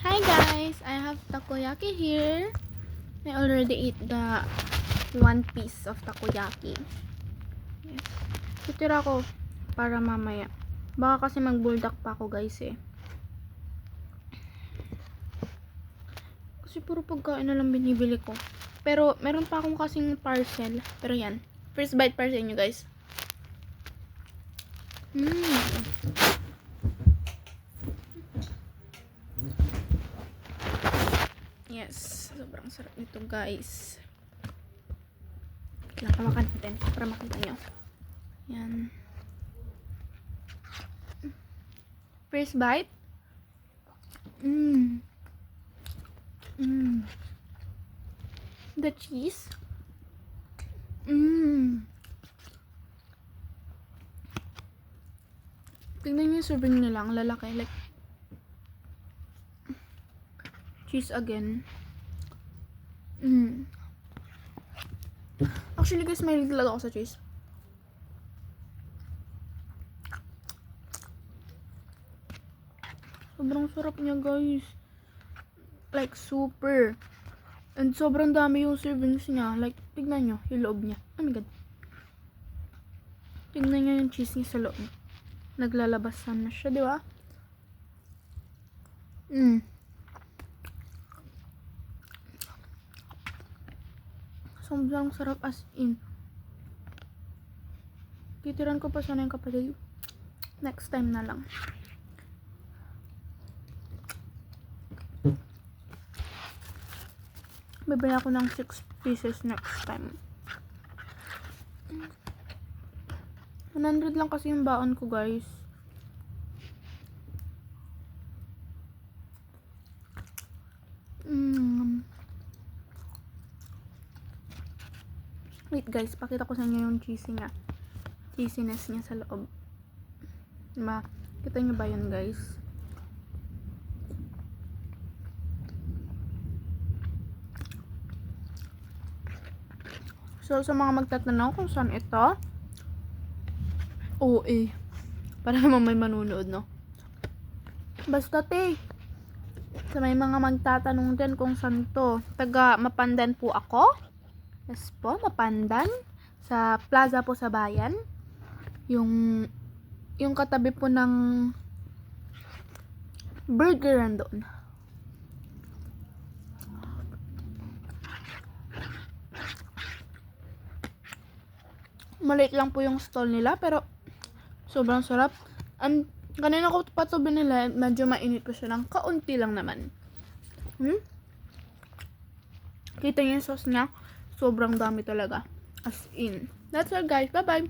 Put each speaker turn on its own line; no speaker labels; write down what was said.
Hi guys, I have takoyaki here. I already ate the one piece of takoyaki. Yes. Tutira ko para mamaya. Baka kasi magbuldak pa ako guys eh. Kasi puro pagkain na lang binibili ko. Pero meron pa akong kasing parcel. Pero yan. First bite para sa inyo guys. Yes, sobrang sarap nito guys. Kailangan pamakan natin para makita nyo. Yan. First bite. The cheese. Tingnan nyo yung serving nila. Ang lalaki. Like, cheese again. Actually guys, mahilig talaga ako sa cheese. Sobrang sarap niya guys. Like super. And sobrang dami yung servings niya. Like, tignan nyo yung loob niya. Oh my god. Tignan nyo yung cheese niya sa loob. Naglalabasan na siya, di ba? Sobrang sarap as in. Titiran ko pa sana yung kapatid. Next time na lang. Bibili ako ng 6 pieces next time. 100 lang kasi yung baon ko guys. Wait guys, pakita ko sa inyo yung cheesiness niya sa loob. Diba? Kita nyo ba yun guys? So, sa mga magtatanong kung saan ito, para naman may manunood, no? Basta sa may mga magtatanong din kung saan to, taga Mapandan po ako. Yes po, Mapandan. Sa plaza po sa bayan. Yung katabi po ng burgeran doon. Maliit lang po yung stall nila, pero sobrang sarap. And kanina ko pa ito binila, medyo mainit po siya ng kaunti lang naman. Kita niyo yung sauce niya, sobrang dami talaga. As in. That's all guys, bye bye!